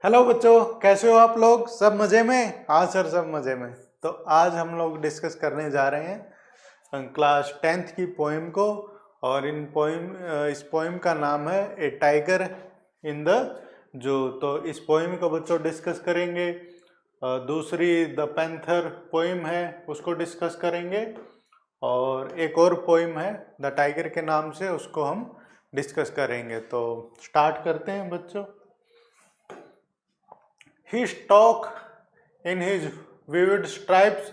Hello बच्चों, कैसे हो आप लोग? सब मज़े में? हाँ सर, सब मज़े में। तो आज हम लोग डिस्कस करने जा रहे हैं क्लास 10th की पोइम को। और इस पोइम का नाम है ए टाइगर इन द जू। तो इस पोइम को बच्चों डिस्कस करेंगे। दूसरी द पैंथर पोइम है, उसको डिस्कस करेंगे। और एक और पोइम है द टाइगर के नाम से, उसको हम डिस्कस करेंगे। तो स्टार्ट करते हैं बच्चों। He stalked in his vivid stripes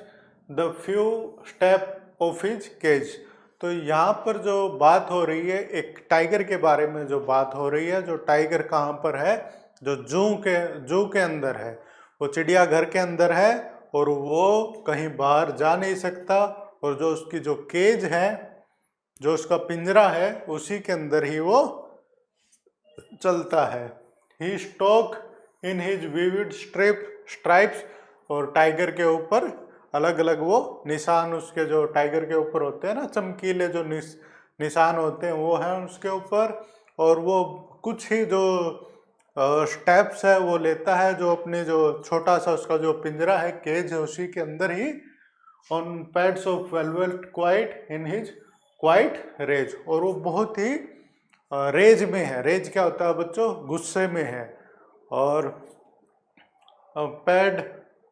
the few step of his cage। तो यहाँ पर जो बात हो रही है, एक टाइगर के बारे में जो बात हो रही है। जो टाइगर कहाँ पर है? जो जू के अंदर है, वो चिड़ियाघर के अंदर है और वो कहीं बाहर जा नहीं सकता। और जो उसकी जो केज है, जो उसका पिंजरा है, उसी के अंदर ही वो चलता है। ही stalk in his vivid stripes. और टाइगर के ऊपर अलग अलग वो निशान, उसके जो टाइगर के ऊपर होते हैं ना, चमकीले जो निशान होते हैं, वो हैं उसके ऊपर। और वो कुछ ही जो स्टेप्स है वो लेता है, जो अपने जो छोटा सा उसका जो पिंजरा है, केज है, उसी के अंदर ही on pads of velvet quiet in his quiet rage. और वो बहुत ही रेज में है। रेज क्या होता है बच्चों? गुस्से में है। और पैड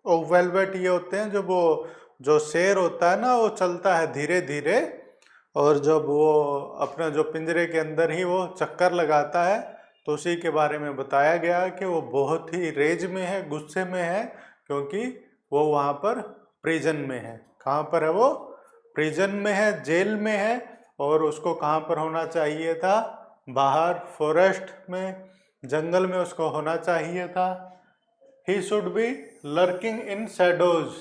और वेलवेट ये होते हैं, जब वो जो शेर होता है ना, वो चलता है धीरे धीरे। और जब वो अपना जो पिंजरे के अंदर ही वो चक्कर लगाता है, तो उसी के बारे में बताया गया कि वो बहुत ही रेज में है, गुस्से में है, क्योंकि वो वहाँ पर प्रिजन में है। कहाँ पर है वो? प्रिजन में है, जेल में है। और उसको कहाँ पर होना चाहिए था? बाहर फॉरेस्ट में, जंगल में उसको होना चाहिए था। He should be lurking in shadows,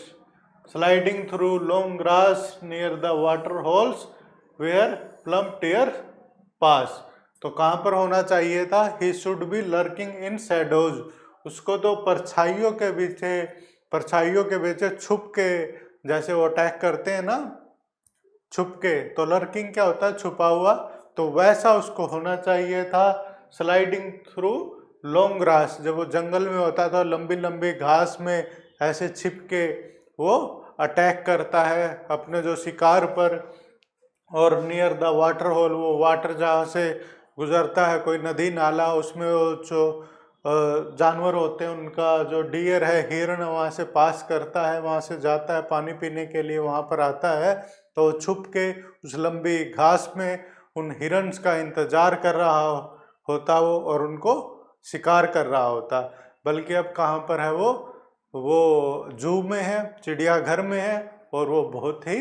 sliding through long grass near the water holes where plump deer pass। तो कहाँ पर होना चाहिए था? He should be lurking in shadows। उसको तो परछाइयों के पीछे छुप के, जैसे वो अटैक करते हैं ना, छुप के। तो लर्किंग क्या होता है? छुपा हुआ। तो वैसा उसको होना चाहिए था। स्लाइडिंग थ्रू लॉन्ग ग्रास, जब वो जंगल में होता था, लंबी लंबी घास में ऐसे छिप के वो अटैक करता है अपने जो शिकार पर। और नियर द वाटर होल, वो वाटर जहाँ से गुजरता है, कोई नदी नाला, उसमें वो जो जानवर होते हैं, उनका जो डियर है, हिरण, वहाँ से पास करता है, वहाँ से जाता है पानी पीने के लिए, वहाँ पर आता है। तो छुप के उस लंबी घास में उन हिरन्स का इंतजार कर रहा होता वो, और उनको शिकार कर रहा होता। बल्कि अब कहाँ पर है वो जू में है, चिड़ियाघर में है। और वो बहुत ही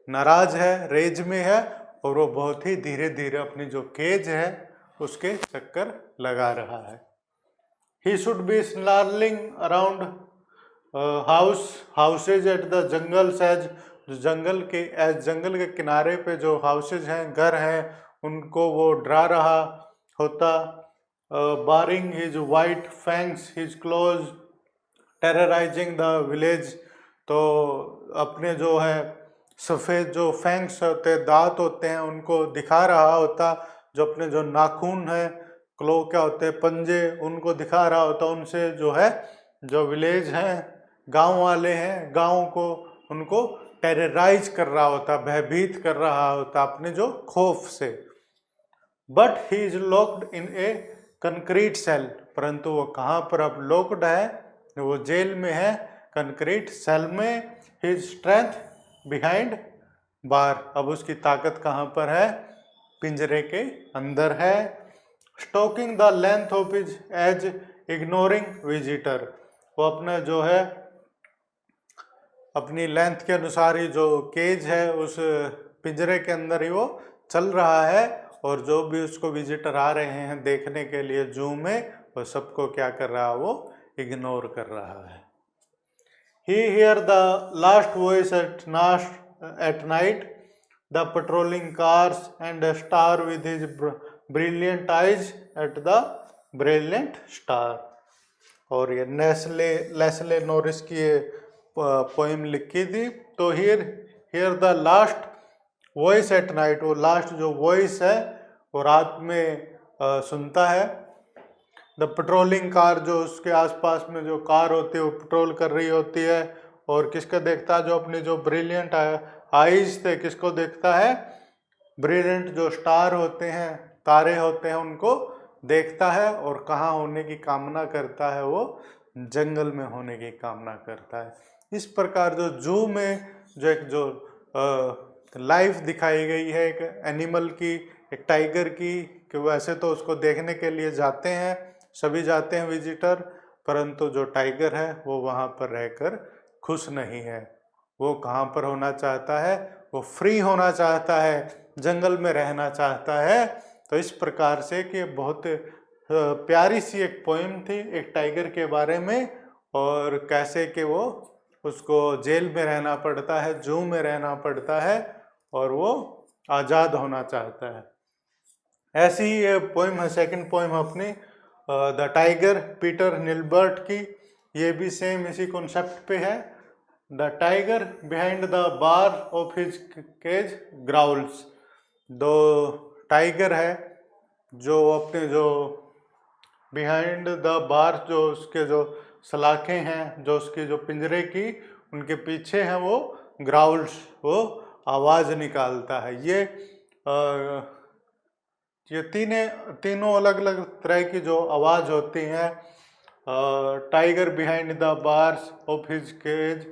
नाराज है, रेज में है। और वो बहुत ही धीरे धीरे अपनी जो केज है उसके चक्कर लगा रहा है। He should be snarling around houses at the jungles edge। जो जंगल के किनारे पे जो हाउसेज हैं, घर हैं, उनको वो डरा रहा होता। Baring his white fangs his claws terrorising the village. तो अपने जो है सफ़ेद जो फैंग्स होते हैं, दांत होते हैं, उनको दिखा रहा होता। जो अपने जो नाखून है, क्लो क्या होते हैं, पंजे, उनको दिखा रहा होता। उनसे जो है, जो विलेज हैं, गांव वाले हैं, गांव को उनको टेरराइज कर रहा होता, भयभीत कर रहा होता अपने जो खौफ से। But he is locked in a concrete cell. परंतु वो कहाँ पर अब लॉक्ड है? वो जेल में है, कंक्रीट सेल में। हिज स्ट्रेंथ बिहाइंड बार। अब उसकी ताकत कहाँ पर है? पिंजरे के अंदर है। Stalking the length of his cage ignoring visitor. वो अपना जो है, अपनी लेंथ के अनुसार ही जो केज है, उस पिंजरे के अंदर ही वो चल रहा है। और जो भी उसको विजिटर आ रहे हैं देखने के लिए जू में, वो सबको क्या कर रहा है? वो इग्नोर कर रहा है। He hear the last voice at night, the patrolling cars, and a star with his brilliant eyes at the brilliant star। और ये लेस्ले नोरिस की ये पोइम लिखी थी। तो here the last voice at night. वो लास्ट जो voice है वो रात में सुनता है। द पेट्रोलिंग कार, जो उसके आसपास में जो कार होती है वो पेट्रोल कर रही होती है, और किसको देखता है, जो अपनी जो ब्रिलियंट आईज थे, किसको देखता है, ब्रिलियंट जो स्टार होते हैं, तारे होते हैं, उनको देखता है, और कहाँ होने की कामना करता है, वो जंगल में होने की कामना करता है। इस प्रकार जो जू में जो एक जो लाइफ दिखाई गई है एक एनिमल की, एक टाइगर की, कि वैसे तो उसको देखने के लिए जाते हैं, सभी जाते हैं विजिटर, परंतु जो टाइगर है वो वहाँ पर रहकर खुश नहीं है। वो कहाँ पर होना चाहता है, वो फ्री होना चाहता है, जंगल में रहना चाहता है। तो इस प्रकार से कि बहुत प्यारी सी एक पोएम थी एक टाइगर के बारे में, और कैसे कि वो उसको जेल में रहना पड़ता है, जू में रहना पड़ता है, और वो आज़ाद होना चाहता है। ऐसी ही ये पोएम है, सेकंड पोएम अपनी द टाइगर, पीटर निलबर्ट की। ये भी सेम इसी कॉन्सेप्ट पे है। The tiger behind the bar of his cage growls. दो टाइगर है जो अपने जो बिहाइंड द बार, जो उसके जो सलाखें हैं, जो उसके जो पिंजरे की, उनके पीछे हैं, वो ग्राउल्स, वो आवाज़ निकालता है। ये तीनों अलग अलग तरह की जो आवाज़ होती हैं। Tiger behind the bars of his cage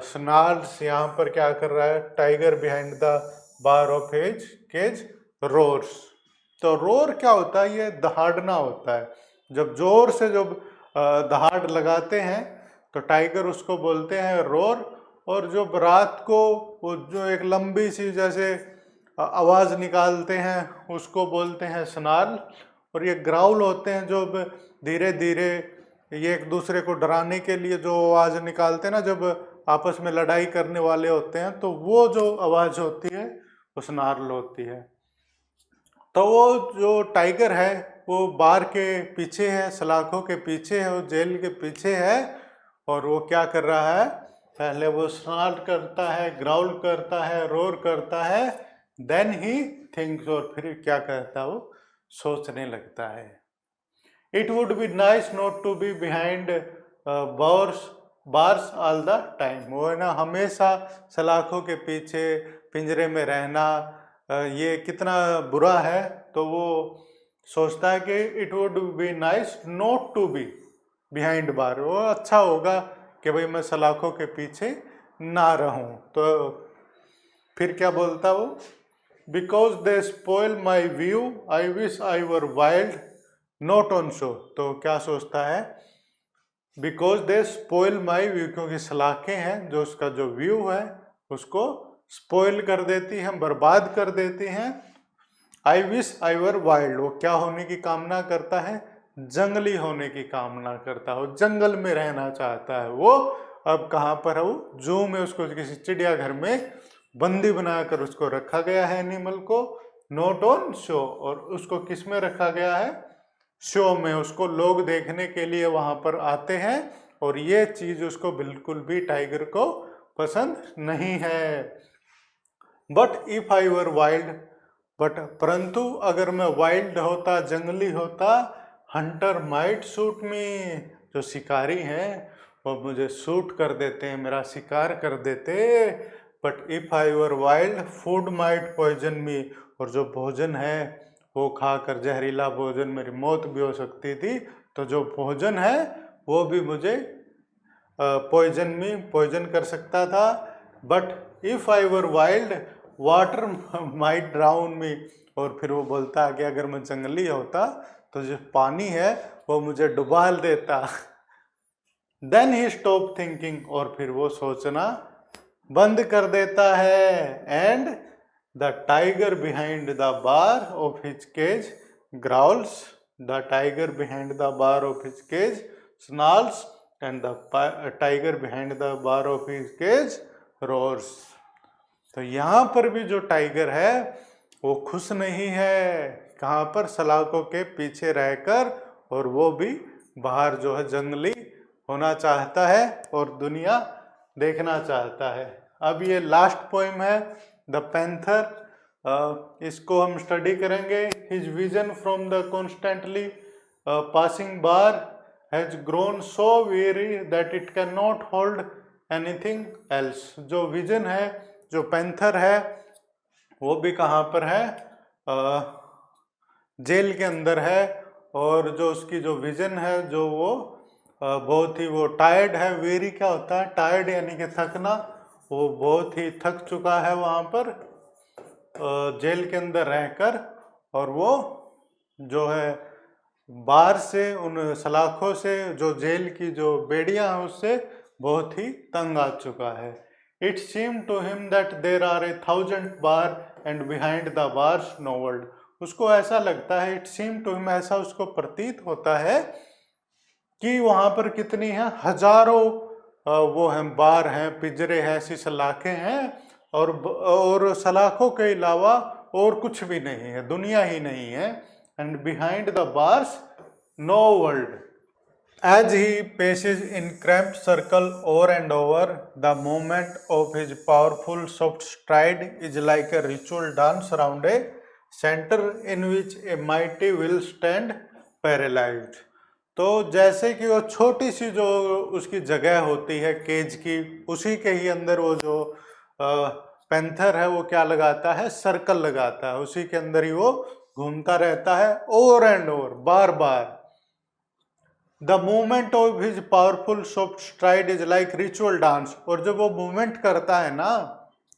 snarls, यहाँ पर क्या कर रहा है, tiger behind the bar of his cage roars. तो रोर क्या होता है, ये दहाड़ना होता है। जब जोर से जब दहाड़ लगाते हैं तो टाइगर उसको बोलते हैं रोर। और जब रात को वो जो एक लंबी सी जैसे आवाज़ निकालते हैं उसको बोलते हैं स्नार्ल। और ये ग्राउल होते हैं जो धीरे धीरे ये एक दूसरे को डराने के लिए जो आवाज़ निकालते हैं ना, जब आपस में लड़ाई करने वाले होते हैं, तो वो जो आवाज़ होती है वो स्नार्ल होती है। तो वो जो टाइगर है वो बार के पीछे है, सलाखों के पीछे है, वो जेल के पीछे है, और वो क्या कर रहा है, पहले वो स्नार्ल करता है, ग्राउल करता है, रोर करता है, देन ही थिंक्स, और फिर क्या करता है, वो सोचने लगता है। It would be nice not to be behind bars all the time. वो है ना, हमेशा सलाखों के पीछे पिंजरे में रहना, ये कितना बुरा है। तो वो सोचता है कि it would be nice not to be behind bar, वो अच्छा होगा कि भाई मैं सलाखों के पीछे ना रहूं। तो फिर क्या बोलता वो, because they spoil my view I wish I were wild not on show. तो क्या सोचता है, because they spoil my view, क्योंकि सलाखें हैं जो उसका जो व्यू है उसको स्पॉइल कर देती हैं, बर्बाद कर देती हैं। I wish I were wild, वो क्या होने की कामना करता है, जंगली होने की कामना करता है, वो जंगल में रहना चाहता है। वो अब कहाँ पर है, वो जू में, उसको किसी चिड़ियाघर में बंदी बनाकर उसको रखा गया है एनिमल को, नॉट ऑन शो। और उसको किस में रखा गया है, शो में। उसको लोग देखने के लिए वहां पर आते हैं, और ये चीज उसको बिल्कुल भी टाइगर को पसंद नहीं है। But if I were wild, but परंतु अगर मैं वाइल्ड होता, जंगली होता, हंटर माइट सूट मी, जो शिकारी हैं वो मुझे सूट कर देते हैं, मेरा शिकार कर देते। But if I were wild food might poison me, और जो भोजन है वो खाकर, जहरीला भोजन, मेरी मौत भी हो सकती थी। तो जो भोजन है वो भी मुझे पॉइजन में पॉइजन कर सकता था। But if I were wild water might drown me, और फिर वो बोलता है कि अगर मैं जंगली होता तो जो पानी है वो मुझे डुबा देता। देन ही स्टॉप थिंकिंग, और फिर वो सोचना बंद कर देता है। And the tiger behind the bar of his cage growls, the tiger behind the bar of his cage snarls, and the tiger behind the bar of his cage roars. तो यहाँ पर भी जो टाइगर है वो खुश नहीं है, कहाँ पर, सलाखों के पीछे रहकर, और वो भी बाहर जो है जंगली होना चाहता है और दुनिया देखना चाहता है। अब ये लास्ट पोएम है द पैंथर। इसको हम स्टडी करेंगे। His vision from the constantly passing bar has grown so weary that it cannot hold anything else। जो विजन है, जो पैंथर है, वो भी कहाँ पर है, जेल के अंदर है। और जो उसकी जो विजन है, जो वो बहुत ही वो टायर्ड है। वेरी क्या होता है, टायर्ड यानी कि थकना। वो बहुत ही थक चुका है वहाँ पर जेल के अंदर रहकर। और वो जो है बाहर से, उन सलाखों से, जो जेल की जो बेड़ियां हैं, उससे बहुत ही तंग आ चुका है। It seem to him that there are 1,000 bar and behind the bars no world. उसको ऐसा लगता है, इट सीम टू हिम, ऐसा उसको प्रतीत होता है कि वहां पर कितनी है, हजारों वो हैं, बार हैं, पिंजरे हैं, ऐसी सलाखें हैं। और सलाखों के अलावा और कुछ भी नहीं है, दुनिया ही नहीं है। And behind the bars no world. As he paces in cramped circle over and over, the movement of his powerful soft stride is like a ritual dance around a center in which a mighty will stand paralyzed। तो जैसे कि वो छोटी सी जो उसकी जगह होती है केज की, उसी के ही अंदर वो जो पैंथर है वो क्या लगाता है, सर्कल लगाता है। उसी के अंदर ही वो घूमता रहता है over and over, bar bar. The movement of his powerful soft STRIDE is like ritual dance. और जब वो मूवमेंट करता है ना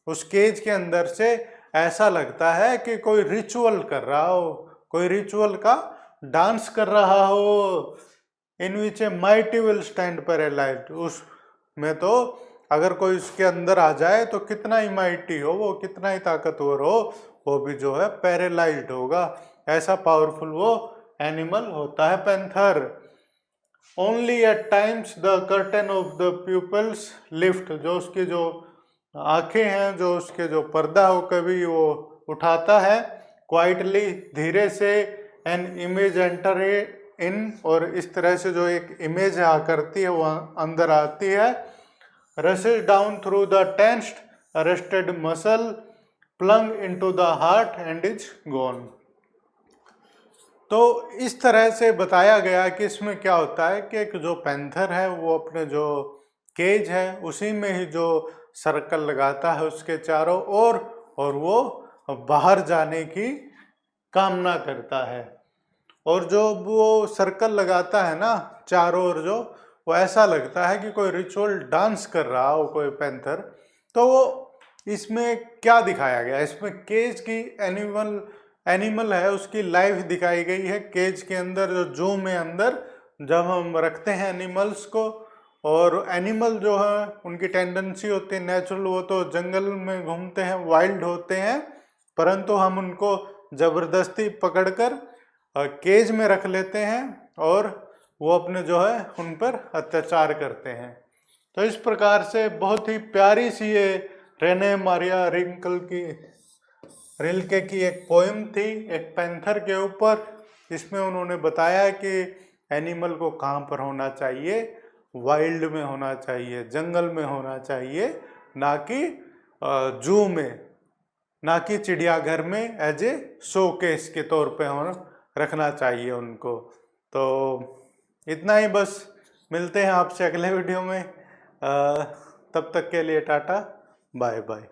उस केज के अंदर से, ऐसा लगता है कि कोई रिचुअल कर रहा हो, कोई रिचुअल का डांस कर रहा हो। In which a mighty will stand paralysed. उसमें तो अगर कोई उसके अंदर आ जाए तो कितना ही माइटी हो वो, कितना ही ताकतवर हो, वो भी जो है पैरालाइज्ड होगा। ऐसा पावरफुल वो एनिमल होता है panther. Only at times the curtain of the pupils lift. जो उसकी जो आंखें हैं, जो उसके जो पर्दा हो, कभी वो उठाता है क्वाइटली, धीरे से। An image enter in. और इस तरह से जो एक इमेज आकरती है वो अंदर आती है। Rashes down through the tensed arrested muscle, plunge into the heart and is gone. तो इस तरह से बताया गया कि इसमें क्या होता है कि एक जो पैंथर है वो अपने जो केज है उसी में ही जो सर्कल लगाता है उसके चारों ओर, और वो बाहर जाने की कामना करता है। और जो वो सर्कल लगाता है ना चारों ओर, जो वो ऐसा लगता है कि कोई रिचुअल डांस कर रहा हो कोई पैंथर। तो वो इसमें क्या दिखाया गया, इसमें केज की एनिमल है उसकी लाइफ दिखाई गई है। केज के अंदर, जो जू में अंदर जब हम रखते हैं एनिमल्स को, और एनिमल जो है उनकी टेंडेंसी होती है नेचुरल, वो तो जंगल में घूमते हैं, वाइल्ड होते हैं, परंतु हम उनको जबरदस्ती पकड़कर केज में रख लेते हैं और वो अपने जो है उन पर अत्याचार करते हैं। तो इस प्रकार से बहुत ही प्यारी सी ये रेने मारिया रिल्के की एक पोएम थी एक पैंथर के ऊपर। इसमें उन्होंने बताया कि एनिमल को कहाँ पर होना चाहिए, वाइल्ड में होना चाहिए, जंगल में होना चाहिए, ना कि जू में, ना कि चिड़ियाघर में एज ए शोकेस के तौर पे रखना चाहिए उनको। तो इतना ही बस, मिलते हैं आपसे अगले वीडियो में। तब तक के लिए टाटा, बाय बाय।